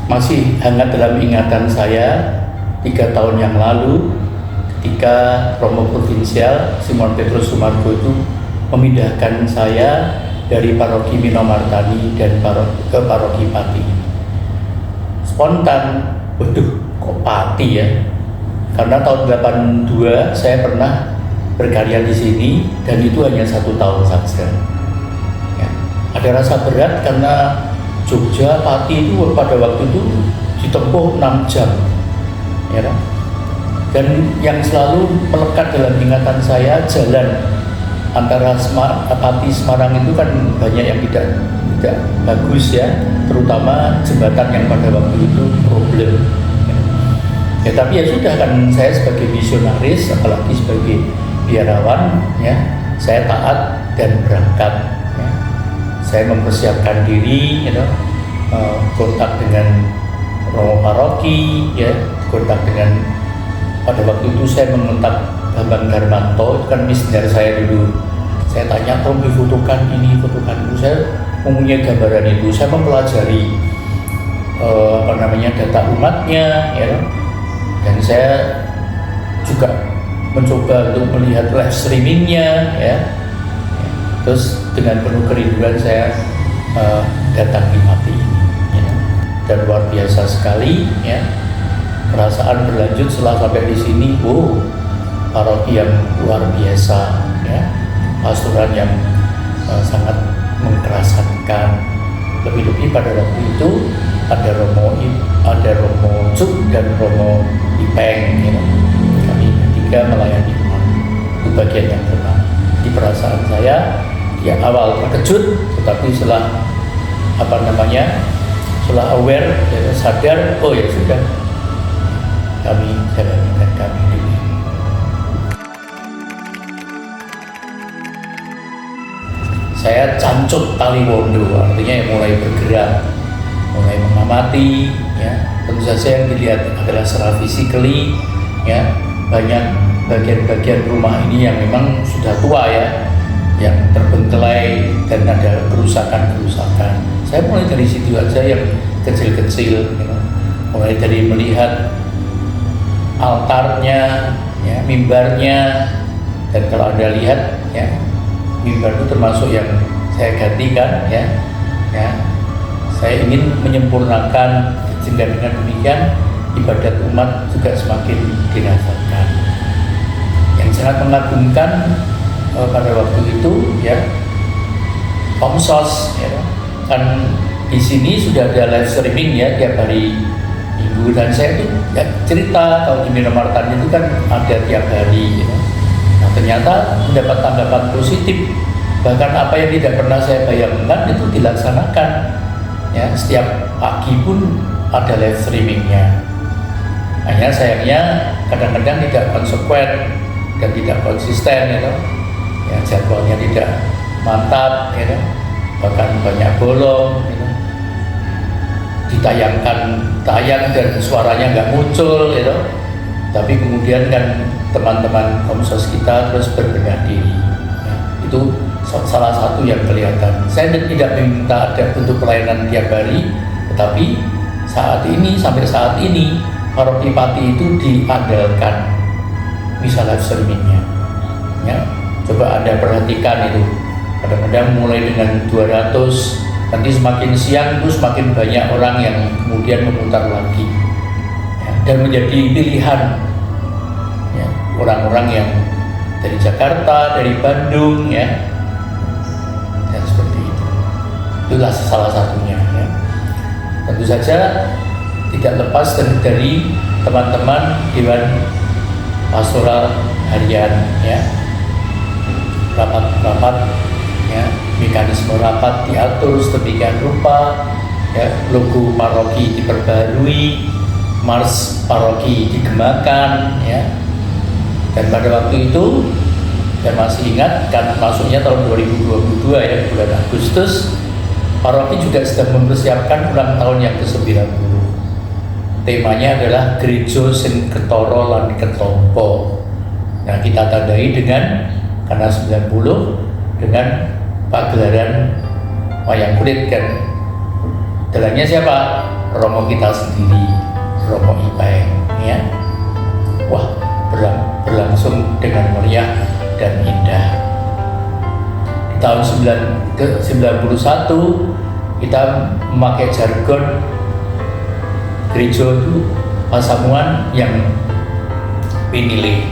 masih hangat dalam ingatan saya 3 tahun yang lalu ketika Romo Provinsial Simon Petrus Sumargo itu memindahkan saya dari paroki Minomartani dan ke paroki Pati. Spontan, waduh kok Pati ya? Karena tahun 82 saya pernah berkarya di sini dan itu hanya 1 tahun saja. Ya. Ada rasa berat karena Jogja, Pati itu pada waktu itu ditempuh 6 jam, ya kan? Dan yang selalu melekat dalam ingatan saya jalan antara Pati Semarang itu kan banyak yang tidak bagus ya, terutama jembatan yang pada waktu itu problem. Ya tapi ya sudah kan, saya sebagai misionaris apalagi sebagai biarawan ya, saya taat dan berangkat. Saya mempersiapkan diri, kontak dengan Romo Paroki, ya, kontak dengan pada waktu itu saya mengontak Bambang Darmanto, itu kan misioner saya dulu. Saya tanya, tolong difotokan ini, fotokan itu. Saya mempunyai gambaran itu. Saya mempelajari data umatnya, ya, dan saya juga mencoba untuk melihat live streamingnya, ya. Terus dengan penuh kerinduan saya datangi Pati ini, ya. Dan luar biasa sekali, ya. Perasaan berlanjut setelah sampai di sini, paroki yang luar biasa, ya. Pastoran yang sangat mengkerasakan. Lebih-lebih pada waktu itu ada Romo Cuk dan Romo Ipeng, ya. Kami bertiga melayani umat. Itu bagian yang pertama. Di perasaan saya ya awal terkejut, tetapi setelah setelah aware, ya, sadar, oh ya sudah, kami jalani dan kami ini. Saya cancut tali wondo, artinya yang mulai bergerak, mulai mengamati, ya. Tentu saja yang dilihat adalah secara physically, ya, banyak bagian-bagian rumah ini yang memang sudah tua ya, yang terbengkelai dan ada kerusakan-kerusakan. Saya mulai dari situ aja yang kecil-kecil, mulai dari melihat altarnya, ya, mimbarnya, dan kalau Anda lihat, ya, mimbar itu termasuk yang saya gantikan, ya. Saya ingin menyempurnakan sehingga dengan demikian ibadat umat juga semakin dirasakan. Yang sangat mengagumkan pada waktu itu, ya, Komsos, ya, kan di sini sudah ada live streaming ya tiap hari Minggu, dan saya itu ya, cerita kalau di Minomartani itu kan ada tiap hari, ya. Nah ternyata mendapat tanggapan positif, bahkan apa yang tidak pernah saya bayangkan itu dilaksanakan, ya. Setiap pagi pun ada live streamingnya. Hanya sayangnya kadang-kadang tidak konsekuen dan tidak konsisten, ya, jadwalnya tidak mantap, ya, bahkan banyak bolong, ya. Tayang dan suaranya nggak muncul, ya. Tapi kemudian kan teman-teman Komsos kita terus berbenah diri, ya. Itu salah satu yang kelihatan. Saya tidak meminta ada untuk pelayanan tiap hari, tetapi sampai saat ini paroki Pati itu diandalkan bisa live streamingnya, ya. Coba Anda perhatikan itu, kadang-kadang mulai dengan 200, nanti semakin siang itu semakin banyak orang yang kemudian memutar lagi, ya, dan menjadi pilihan, ya, orang-orang yang dari Jakarta, dari Bandung, ya, dan seperti itu. Itulah salah satunya, ya. Tentu saja tidak lepas dari teman-teman Dewan Pastoral Harian, ya. Rapat-rapat, ya, mekanisme rapat diatur sedemikian rupa, ya, logo paroki diperbarui, mars paroki digemakan, ya. Dan pada waktu itu saya masih ingat kan masuknya tahun 2022 ya, bulan Agustus, paroki juga sedang mempersiapkan ulang tahun yang ke-90. Temanya adalah Gereja Sing Ketara lan Ketompo. Nah, kita tandai dengan karena 90 dengan pagelaran wayang kulit kan. Dalangnya siapa? Romo kita sendiri, Romo Ipeng, ya. Wah, berlangsung dengan meriah dan indah. Di tahun 91 kita memakai jargon gereja itu pasamuan yang pinilih,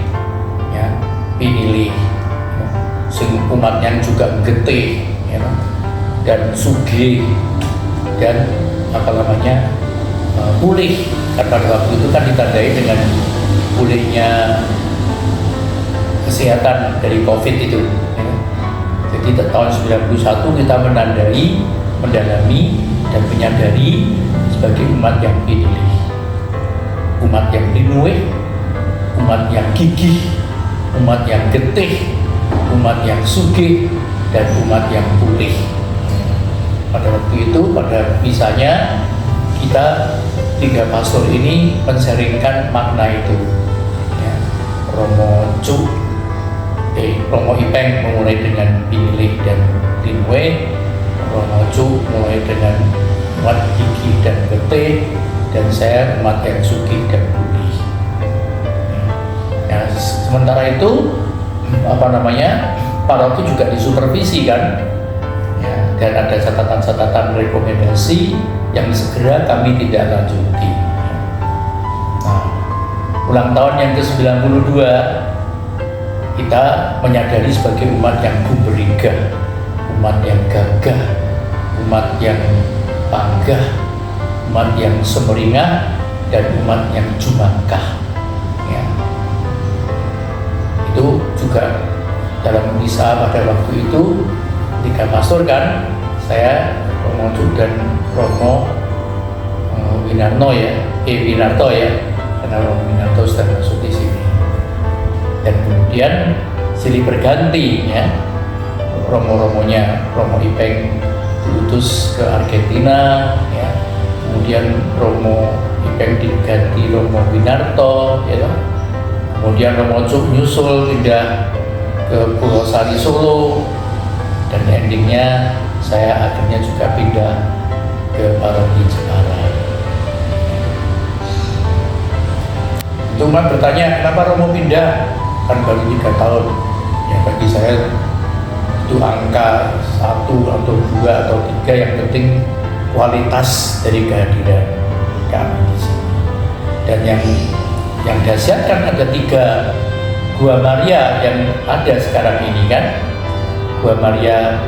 ya, pinilih, ya. Sing umat yang juga getih, ya, dan sugih dan pulih, karena pada waktu itu kan ditandai dengan pulihnya kesehatan dari COVID itu, ya. Jadi tahun 91 kita mendalami dan menyadari sebagai umat yang pinilih, umat yang linuih, umat yang gigih, umat yang getih, umat yang sugih, dan umat yang pulih. Pada waktu itu, pada misalnya kita 3 pastor ini menseringkan makna itu, ya. Romo Ipeng memulai dengan pinilih dan linuih, Romo Cuk mulai dengan umat gigih dan getih, dan saya umat yang sugih dan pulih. Ya, sementara itu paroki juga disupervisi kan, ya, dan ada catatan-catatan rekomendasi yang segera kami tidak lanjuti. Nah, ulang tahun yang ke-92 kita menyadari sebagai umat yang gumberigah, umat yang gagah, umat yang panggah, umat yang semeringah, dan umat yang jumangkah, ya. Itu juga dalam misa pada waktu itu 3 pastor kan, saya, Romo Cuk dan Romo Winarto ya, karena Romo Winarto sudah masuk di sini. Dan kemudian silih berganti, ya, Romo-romonya, Romo Ipeng diutus ke Argentina, ya. Kemudian Romo Ipeng diganti Romo Winarto, ya. Kemudian Romo Cuk nyusul pindah ke Pulau Sari Solo, dan endingnya saya akhirnya juga pindah ke Paroki Jepara. Cuma bertanya, kenapa Romo pindah? Kan baru 3 tahun. Ya, bagi saya itu angka 1 atau 2 atau 3, yang penting kualitas dari kehadiran kami di sini. Dan yang dahsyat kan ada 3 Gua Maria yang ada sekarang ini kan. Gua Maria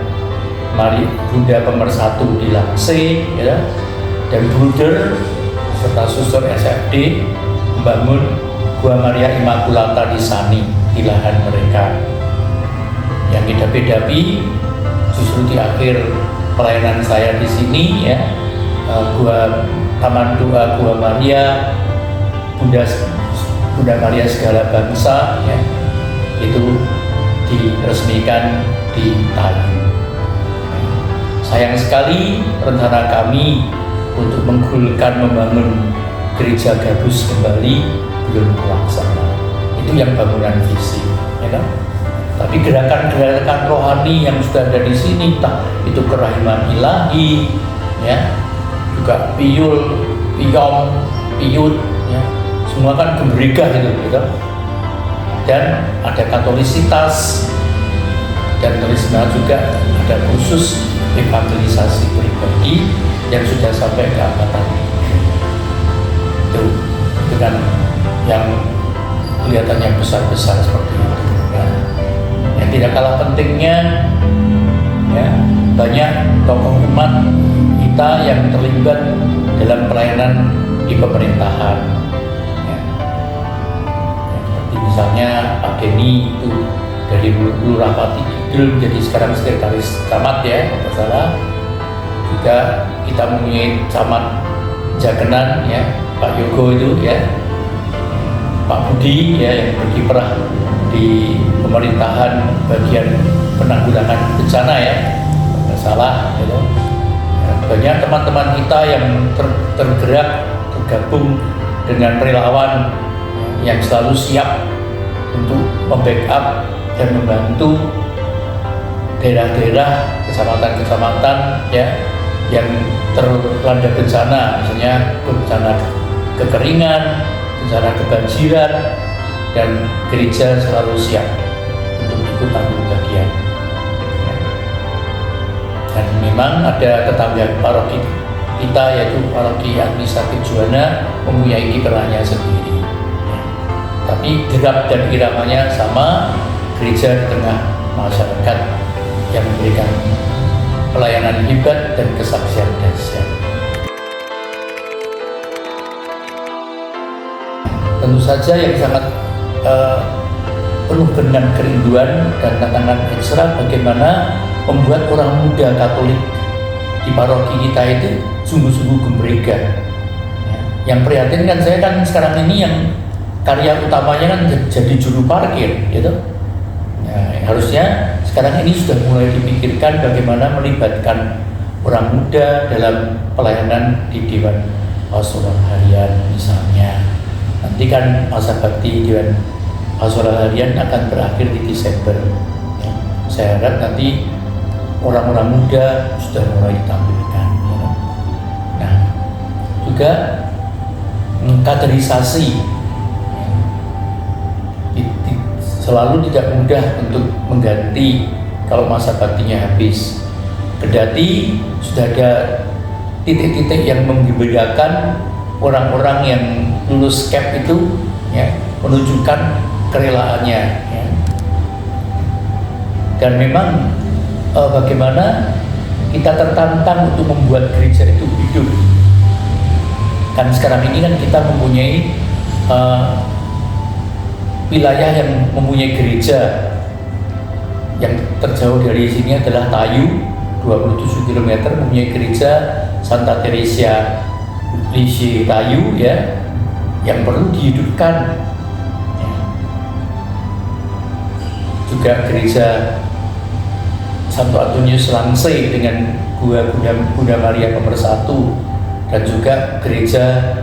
Bunda Pemersatu di Langse, ya, dan Bruder serta Suster SFD membangun Gua Maria Immaculata di Sani, di lahan mereka. Yang didapi-dapi justru di akhir pelayanan saya di sini, ya, Taman Doa Gua Maria Bunda Maria Segala Bangsa, ya, itu diresmikan di Tayu. Sayang sekali rencana kami untuk membangun gereja Gabus kembali belum terlaksana. Itu yang bangunan visi, ya kan? Tapi gerakan-gerakan rohani yang sudah ada di sini, itu kerahiman ilahi, ya, juga piyut, ya, semua kan gemerigah gitu. Dan ada katolisitas, dan tulisnya juga ada khusus evangelisasi pribadi yang sudah sampai ke angkatan itu, dengan yang kelihatannya besar-besar seperti itu, ya. Yang tidak kalah pentingnya, ya, banyak tokoh umat kita yang terlibat dalam pelayanan di pemerintahan, ya. Seperti misalnya Pak Denny itu dari Lurah Pati Kidul menjadi sekarang sekretaris camat, ya, tidak salah. Juga kita mempunyai camat Jakenan, ya, Pak Yogo itu, ya, Pak Budi, ya, yang berkiprah di pemerintahan bagian penanggulangan bencana, ya, tidak salah, gitu. Ya, banyak teman-teman kita yang tergabung dengan relawan, ya, yang selalu siap untuk membackup dan membantu daerah-daerah, kecamatan-kecamatan, ya, yang terlanda bencana, misalnya bencana kekeringan, bencana kebanjiran, dan gereja selalu siap untuk ikut ambil bagian. Dan memang ada tetangga paroki kita, yaitu paroki Agni Sakti Juwana, mempunyai kiprahnya sendiri. Tapi derap dan iramanya sama, gereja di tengah masyarakat yang memberikan pelayanan hebat dan kesaksian dahsyat. Tentu saja yang sangat penuh dengan kerinduan dan tantangan ekstra bagaimana membuat orang muda Katolik di paroki kita itu sungguh-sungguh gembrega. Yang prihatin kan saya kan sekarang ini yang karya utamanya kan jadi juru parkir, gitu. Harusnya sekarang ini sudah mulai dipikirkan bagaimana melibatkan orang muda dalam pelayanan di Dewan Pastoral Harian misalnya. Nanti kan masa bakti Dewan Pastoral Harian akan berakhir di Desember. Saya harap nanti orang-orang muda sudah mulai ditampilkan. Nah, juga kaderisasi selalu tidak mudah untuk mengganti kalau masa baktinya habis. Kendati sudah ada titik-titik yang membedakan orang-orang yang lulus CAP itu, ya, menunjukkan kerelaannya, ya. Dan memang bagaimana kita tertantang untuk membuat gereja itu hidup. Kan sekarang ini kan kita mempunyai wilayah yang mempunyai gereja. Yang terjauh dari sini adalah Tayu, 27 km, mempunyai gereja Santa Teresia Lisi Tayu, ya, yang perlu dihidupkan. Ya. Juga gereja Santo Antonius Langsei dengan Bunda Maria Pemersatu, dan juga gereja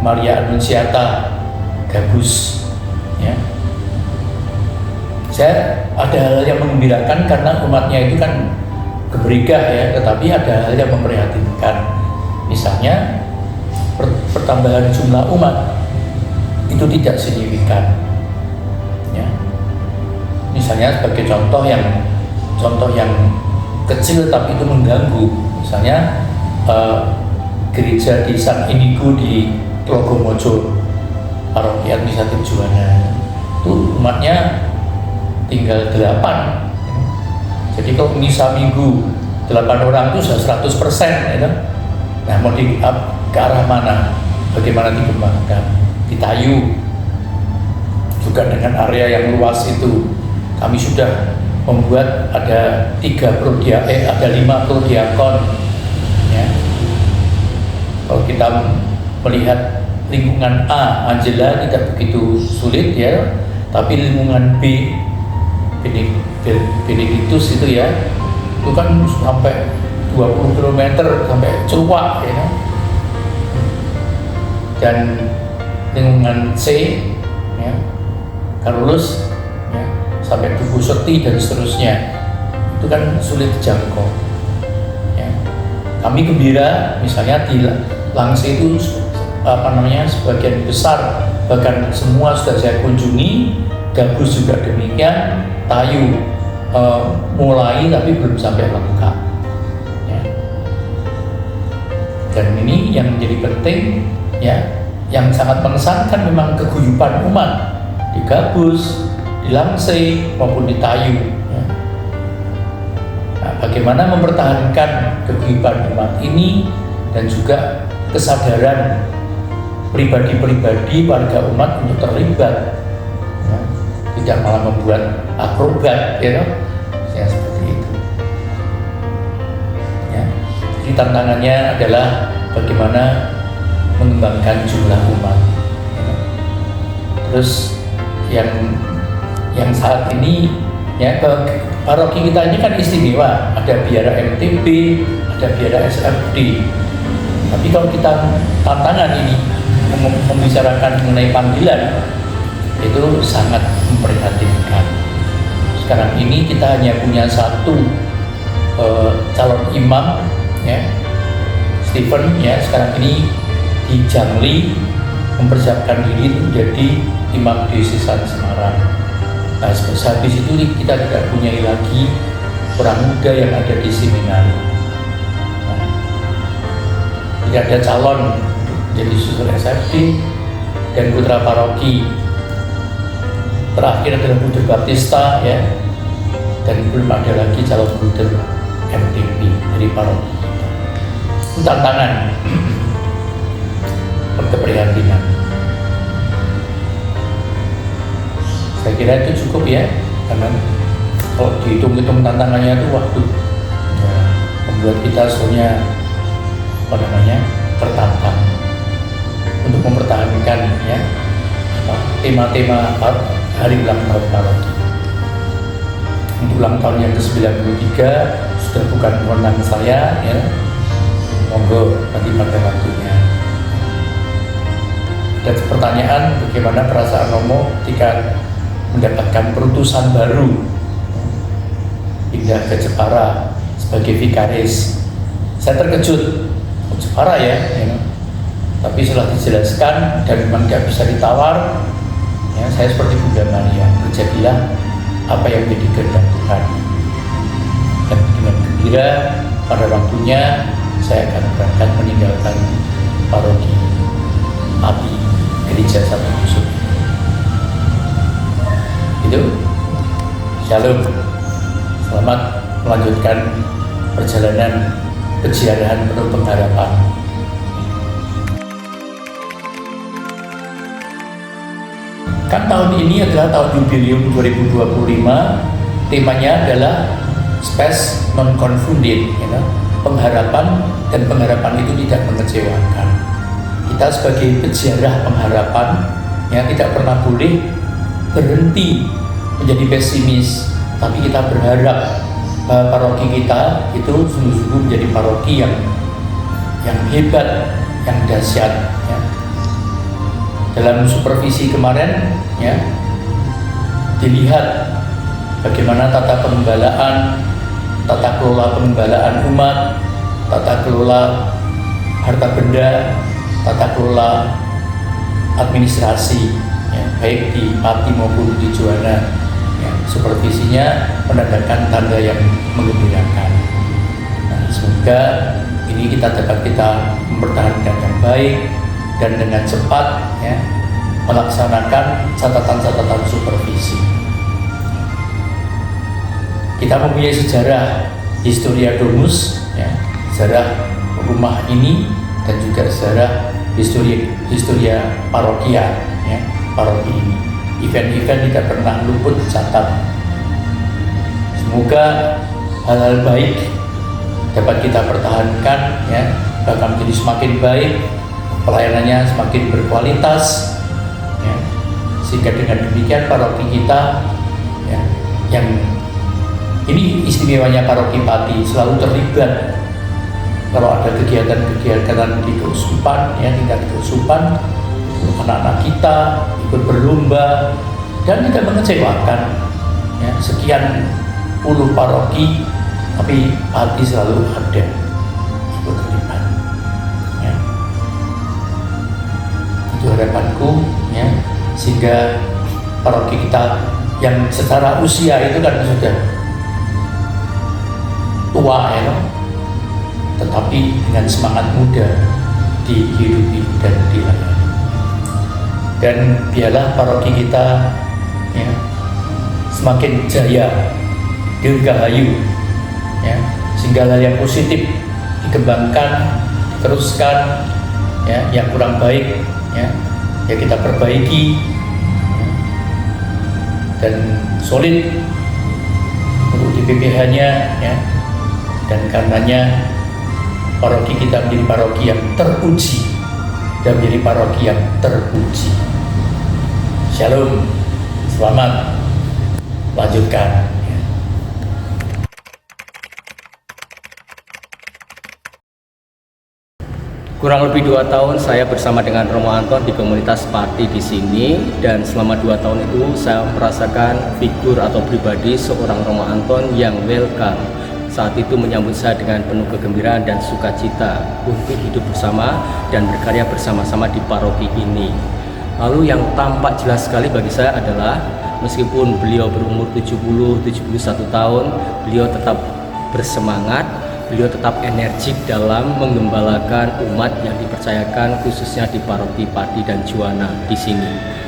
Maria Annunziata Gabus. Ya. Saya ada hal yang menggembirakan karena umatnya itu kan gebrega, ya, tetapi ada hal yang memprihatinkan. Misalnya pertambahan jumlah umat itu tidak signifikan. Ya. Misalnya sebagai contoh yang kecil tapi itu mengganggu. Misalnya gereja di San Inigo di Tlogomojo, paroki Agni Sakti Juwana, itu umatnya tinggal 8. Jadi kalau misa minggu 8 orang itu sudah 100%, ya. Nah, mau di ke arah mana? Bagaimana dikembangkan? Di Tayu juga dengan area yang luas itu kami sudah membuat ada 5 prodiakon, ya. Kalau kita melihat lingkungan A, Angela, tidak begitu sulit, ya, tapi lingkungan B, Benedictus itu, ya, itu kan sampai 20 km sampai Celuak, ya. Dan lingkungan C, ya, Carolus, ya, sampai Tugu Seti dan seterusnya, itu kan sulit dijangkau, ya. Kami gembira misalnya di Langsei itu sebagian besar, bahkan semua sudah saya kunjungi. Gabus juga demikian, Tayu mulai tapi belum sampai lengkap, ya. Dan ini yang menjadi penting, ya, yang sangat mengesankan memang keguyupan umat di Gabus, di Langsei maupun di Tayu, ya. Nah, bagaimana mempertahankan keguyupan umat ini dan juga kesadaran pribadi-pribadi warga umat untuk terlibat, ya. Tidak malah membuat akrobat, ya, seperti itu, ya. Jadi tantangannya adalah bagaimana mengembangkan jumlah umat, ya. Terus yang saat ini, ya, paroki kita ini kan istimewa, ada biara MTB, ada biara SFD. Tapi kalau kita tantangan ini membicarakan mengenai panggilan, itu sangat memprihatinkan. Sekarang ini kita hanya punya satu calon imam, ya. Stephen ya sekarang ini di Jangli mempersiapkan diri untuk menjadi imam diosesan Semarang. Nah, habis itu kita tidak punya lagi orang muda yang ada di seminari. Nah, tidak ada calon jadi susul SFD dan putra paroki. Terakhir adalah Bruder Baptista ya, dan belum ada lagi calon Bruder MTP dari paroki. Itu tantangan keprihatinan. Saya kira itu cukup ya, karena kalau dihitung-hitung tantangannya itu waktu ya, membuat kita sebenarnya tertantang untuk mempertahankan ya tema-tema hari ulang tahun paroki. Untuk ulang tahun yang ke-93 sudah bukan kewenangan saya ya, monggo nanti pada waktunya. Dan pertanyaan bagaimana perasaan Romo ketika mendapatkan perutusan baru pindah ke Jepara sebagai vikaris. Saya terkejut, Jepara ya, tapi setelah dijelaskan dan memang tidak bisa ditawar ya, saya seperti Bunda Maria, terjadilah apa yang menjadi kehendak Tuhan. Dan dengan gembira pada waktunya saya akan berangkat meninggalkan paroki Api Gereja Satu Yusuf. Itu, shalom. Selamat melanjutkan perjalanan keziarahan penuh pengharapan. Kan tahun ini adalah tahun jubileum 2025, temanya adalah spes non confunded, ya, pengharapan, dan pengharapan itu tidak mengecewakan. Kita sebagai peziarah pengharapan ya tidak pernah boleh berhenti menjadi pesimis, tapi kita berharap bahwa paroki kita itu sungguh-sungguh menjadi paroki yang hebat, yang dahsyat ya. Dalam supervisi kemarin ya dilihat bagaimana tata pengembalaan, tata kelola pengembalaan umat, tata kelola harta benda, tata kelola administrasi ya, baik di Pati maupun di Juwana ya, supervisinya menandakan tanda yang menggembirakan. Nah, semoga ini kita mempertahankan yang baik dan dengan cepat ya, melaksanakan catatan-catatan supervisi. Kita mempunyai sejarah Historia Domus ya, sejarah rumah ini, dan juga sejarah historia parokia ya, paroki ini. Event-event tidak pernah luput dicatat. Semoga hal-hal baik dapat kita pertahankan ya, bahkan menjadi semakin baik, pelayanannya semakin berkualitas ya, sehingga dengan demikian paroki kita ya, yang ini istimewanya paroki Pati selalu terlibat kalau ada kegiatan-kegiatan di keuskupan ya, tingkat keuskupan, anak-anak kita ikut berlomba dan tidak mengecewakan ya, sekian puluh paroki tapi Pati selalu ada ikut terlibat ya. Itu harapanku ya, sehingga paroki kita yang secara usia itu kan sudah tua ya, tetapi dengan semangat muda dihidupi dan dilayani. Dan biarlah paroki kita ya, semakin jaya, dirgahayu ya, sehingga hal yang positif dikembangkan, diteruskan ya, yang kurang baik ya kita perbaiki ya, dan solid untuk di PPH-nya ya, dan karenanya paroki kita menjadi paroki yang teruji dan menjadi paroki yang terpuji. Shalom, selamat lanjutkan. Kurang lebih 2 tahun saya bersama dengan Romo Anton di komunitas Pati di sini, dan selama 2 tahun itu saya merasakan figur atau pribadi seorang Romo Anton yang welcome. saat itu menyambut saya dengan penuh kegembiraan dan sukacita untuk hidup bersama dan berkarya bersama-sama di paroki ini. Lalu yang tampak jelas sekali bagi saya adalah meskipun beliau berumur 70-71 tahun, beliau tetap bersemangat, beliau tetap energik dalam menggembalakan umat yang dipercayakan khususnya di paroki Pati dan Juwana di sini.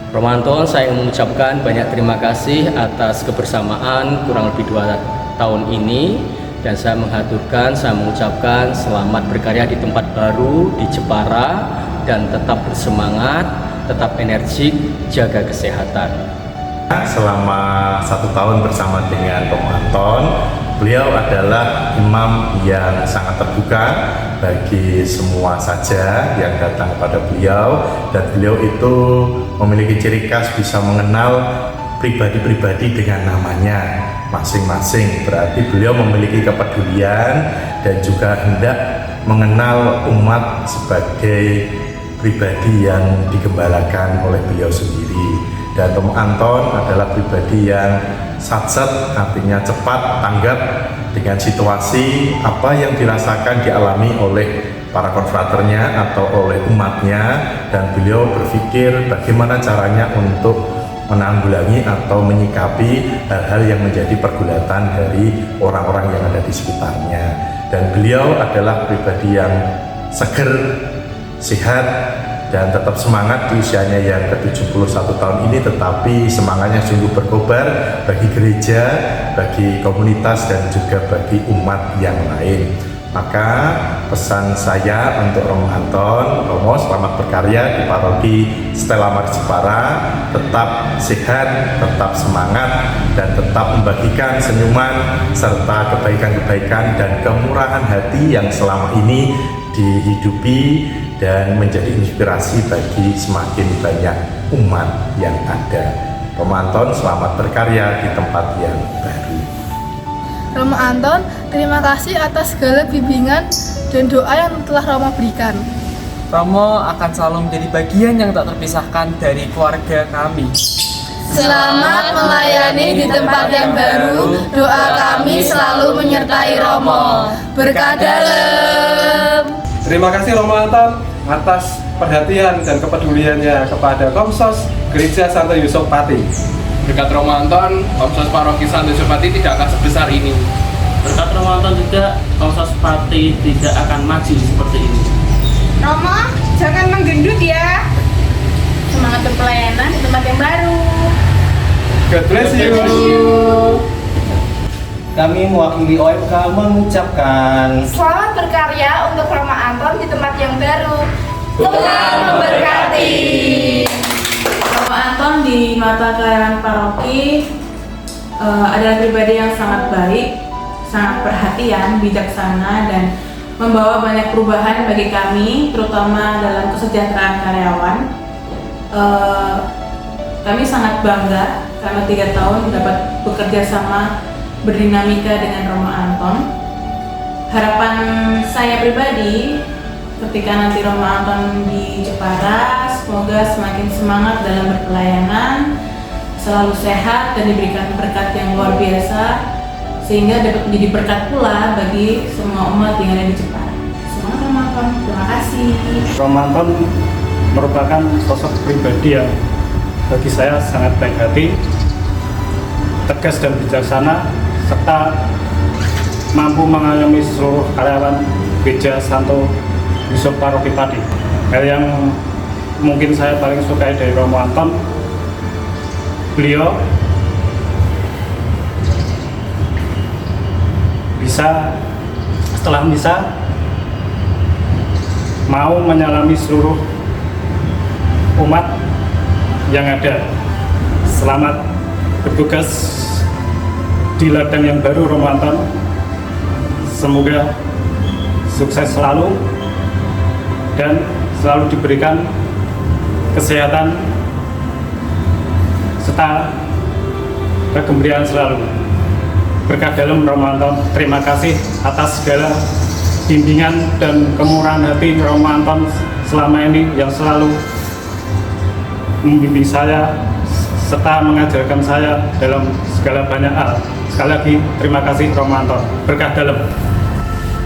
Romo Anton, saya ingin mengucapkan banyak terima kasih atas kebersamaan kurang lebih 2 tahun ini, dan saya mengucapkan selamat berkarya di tempat baru di Jepara, dan tetap bersemangat, tetap energik, jaga kesehatan. Selama 1 tahun bersama dengan Romo Anton, beliau adalah imam yang sangat terbuka bagi semua saja yang datang kepada beliau, dan beliau itu memiliki ciri khas bisa mengenal pribadi-pribadi dengan namanya masing-masing. Berarti beliau memiliki kepedulian dan juga hendak mengenal umat sebagai pribadi yang digembalakan oleh beliau sendiri. Dan Romo Anton adalah pribadi yang satset, artinya cepat tanggap dengan situasi apa yang dirasakan dialami oleh para konfraternya atau oleh umatnya, dan beliau berpikir bagaimana caranya untuk menanggulangi atau menyikapi hal-hal yang menjadi pergulatan dari orang-orang yang ada di sekitarnya. Dan beliau adalah pribadi yang seger, sehat, dan tetap semangat di usianya yang ke-71 tahun ini, tetapi semangatnya sungguh berkobar bagi gereja, bagi komunitas, dan juga bagi umat yang lain. Maka pesan saya untuk Romo Anton, Romo selamat berkarya di paroki Stella Maris Jepara, tetap sehat, tetap semangat, dan tetap membagikan senyuman serta kebaikan-kebaikan dan kemurahan hati yang selama ini dihidupi dan menjadi inspirasi bagi semakin banyak umat yang ada. Romo Anton selamat berkarya di tempat yang baru. Romo Anton, terima kasih atas segala bimbingan dan doa yang telah Romo berikan. Romo akan selalu menjadi bagian yang tak terpisahkan dari keluarga kami. Selamat melayani di tempat yang baru. Doa kami selalu menyertai Romo. Berkah dalam. Terima kasih Romo Anton atas perhatian dan kepeduliannya kepada Komsos Gereja Santo Yusuf Pati. Berkat Romo Anton, Komsos Paroki Santo Yusuf Pati tidak akan sebesar ini. Berkat Romo Anton juga, Komsos Pati tidak akan maju seperti ini. Romo, jangan menggendut ya. Semangat berpelayanan di tempat yang baru. God bless you. Kami mewakili OMK mengucapkan Selamat berkarya untuk Romo Anton di tempat yang baru. Tuhan memberkati. Romo Anton di mata karyawan paroki adalah pribadi yang sangat baik, sangat perhatian, bijaksana, dan membawa banyak perubahan bagi kami, terutama dalam kesejahteraan karyawan. Kami sangat bangga karena 3 tahun dapat bekerja sama berdinamika dengan Romo Anton. Harapan saya pribadi ketika nanti Romo Anton di Jepara, semoga semakin semangat dalam berpelayanan, selalu sehat dan diberikan berkat yang luar biasa, sehingga dapat menjadi berkat pula bagi semua umat yang ada di Jepara. Semangat Romo Anton, terima kasih. Romo Anton merupakan sosok pribadi yang bagi saya sangat baik hati, tegas dan bijaksana, serta mampu mengayomi seluruh karyawan Gereja Santo Yusuf Paroki Pati. Hal yang mungkin saya paling sukai dari Romo Anton, beliau bisa setelah misa mau menyalami seluruh umat yang ada. Selamat bertugas di ladang yang baru Romo Anton. Semoga sukses selalu dan selalu diberikan kesehatan serta kegembiraan selalu. Berkah dalam Romo Anton. Terima kasih atas segala bimbingan dan kemurahan hati Romo Anton selama ini yang selalu membimbing saya serta mengajarkan saya dalam segala banyak hal. Sekali lagi terima kasih Romo Anton, berkah dalam.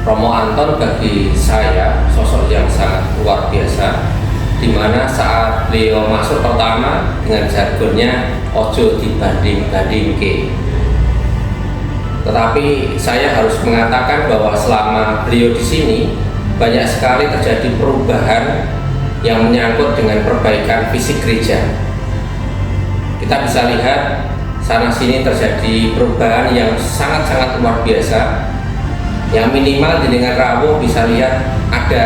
Romo Anton bagi saya sosok yang sangat luar biasa, di mana saat beliau masuk pertama dengan jargonnya ojo dibanding-bandingke. Tetapi saya harus mengatakan bahwa selama beliau di sini banyak sekali terjadi perubahan yang menyangkut dengan perbaikan fisik gereja. Kita bisa lihat sana sini terjadi perubahan yang sangat-sangat luar biasa. Yang minimal di dengan Rabu bisa lihat ada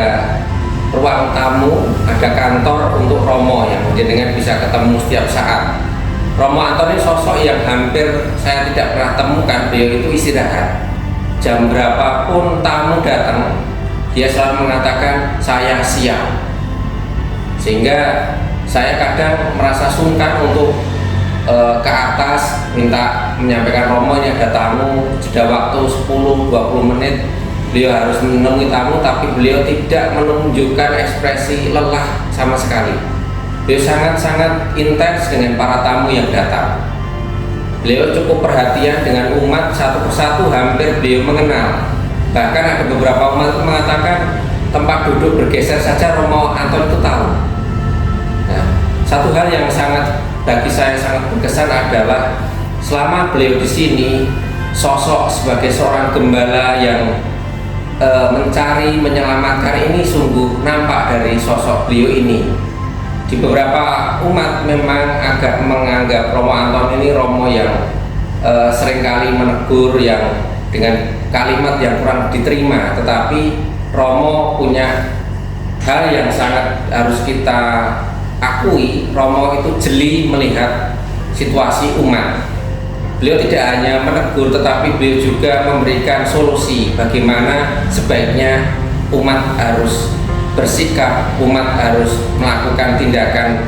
ruang tamu, ada kantor untuk Romo yang jenengan bisa ketemu setiap saat. Romo Anton ini sosok yang hampir saya tidak pernah temukan beliau itu istirahat. Jam berapapun tamu datang, dia selalu mengatakan saya siap. Sehingga saya kadang merasa sungkan untuk ke atas minta menyampaikan Romo ini ada tamu, jeda waktu 10-20 menit beliau harus menemui tamu, tapi beliau tidak menunjukkan ekspresi lelah sama sekali. Beliau sangat-sangat intens dengan para tamu yang datang. Beliau cukup perhatian dengan umat satu persatu, hampir beliau mengenal. Bahkan ada beberapa umat mengatakan tempat duduk bergeser saja Romo Anton itu tahu. Nah, satu hal yang bagi saya sangat berkesan adalah selama beliau di sini, sosok sebagai seorang gembala yang mencari, menyelamatkan ini sungguh nampak dari sosok beliau ini. Di beberapa umat memang agak menganggap Romo Anton ini Romo yang seringkali menegur yang dengan kalimat yang kurang diterima, tetapi Romo punya hal yang sangat harus kita akui. Romo itu jeli melihat situasi umat. Beliau tidak hanya menegur, tetapi beliau juga memberikan solusi bagaimana sebaiknya umat harus bersikap, umat harus melakukan tindakan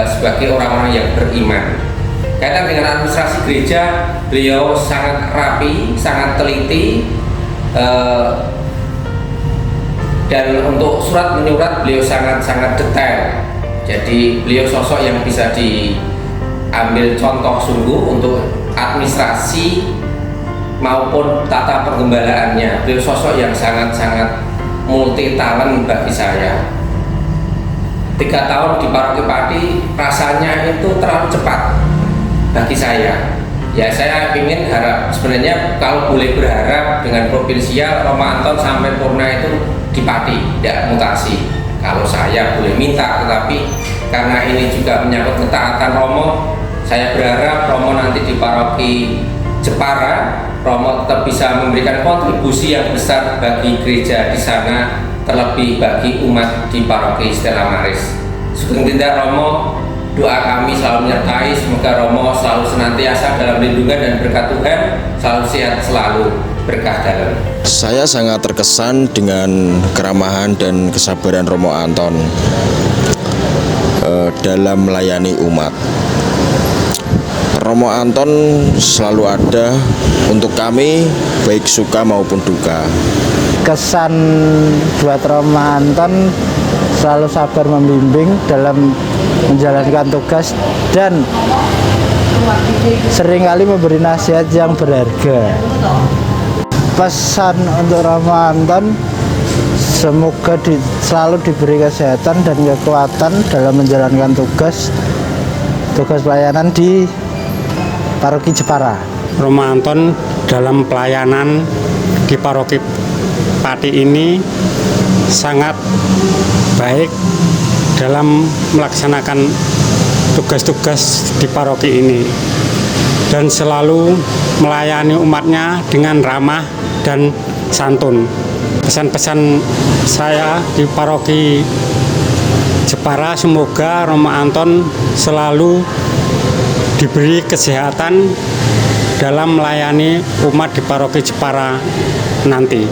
sebagai orang-orang yang beriman. Kaitan dengan administrasi gereja, beliau sangat rapi, sangat teliti, dan untuk surat menyurat beliau sangat-sangat detail. Jadi beliau sosok yang bisa diambil contoh sungguh untuk administrasi maupun tata penggembalaannya. Beliau sosok yang sangat-sangat multi talent bagi saya. 3 tahun di Paroki Pati rasanya itu terlalu cepat bagi saya. Ya saya ingin sebenarnya kalau boleh berharap dengan provinsial Romo Anton sampai purna itu di Pati, tidak mutasi. Kalau saya boleh minta, tetapi karena ini juga menyangkut ketaatan Romo, saya berharap Romo nanti di Paroki Jepara, Romo tetap bisa memberikan kontribusi yang besar bagi gereja di sana, terlebih bagi umat di Paroki Stella Maris. Sugeng tindak Romo, doa kami selalu menyertai, semoga Romo selalu senantiasa dalam lindungan dan berkat Tuhan, selalu sehat selalu, berkah dalam. Saya sangat terkesan dengan keramahan dan kesabaran Romo Anton dalam melayani umat. Romo Anton selalu ada untuk kami, baik suka maupun duka. Kesan buat Romo Anton selalu sabar membimbing dalam menjalankan tugas dan seringkali memberi nasihat yang berharga. Pesan untuk Romo Anton, semoga selalu diberi kesehatan dan kekuatan dalam menjalankan tugas pelayanan di Paroki Jepara. Romo Anton dalam pelayanan di Paroki Pati ini sangat baik dalam melaksanakan tugas-tugas di paroki ini dan selalu melayani umatnya dengan ramah dan santun. Pesan-pesan saya di Paroki Jepara, semoga Romo Anton selalu diberi kesehatan dalam melayani umat di Paroki Jepara nanti.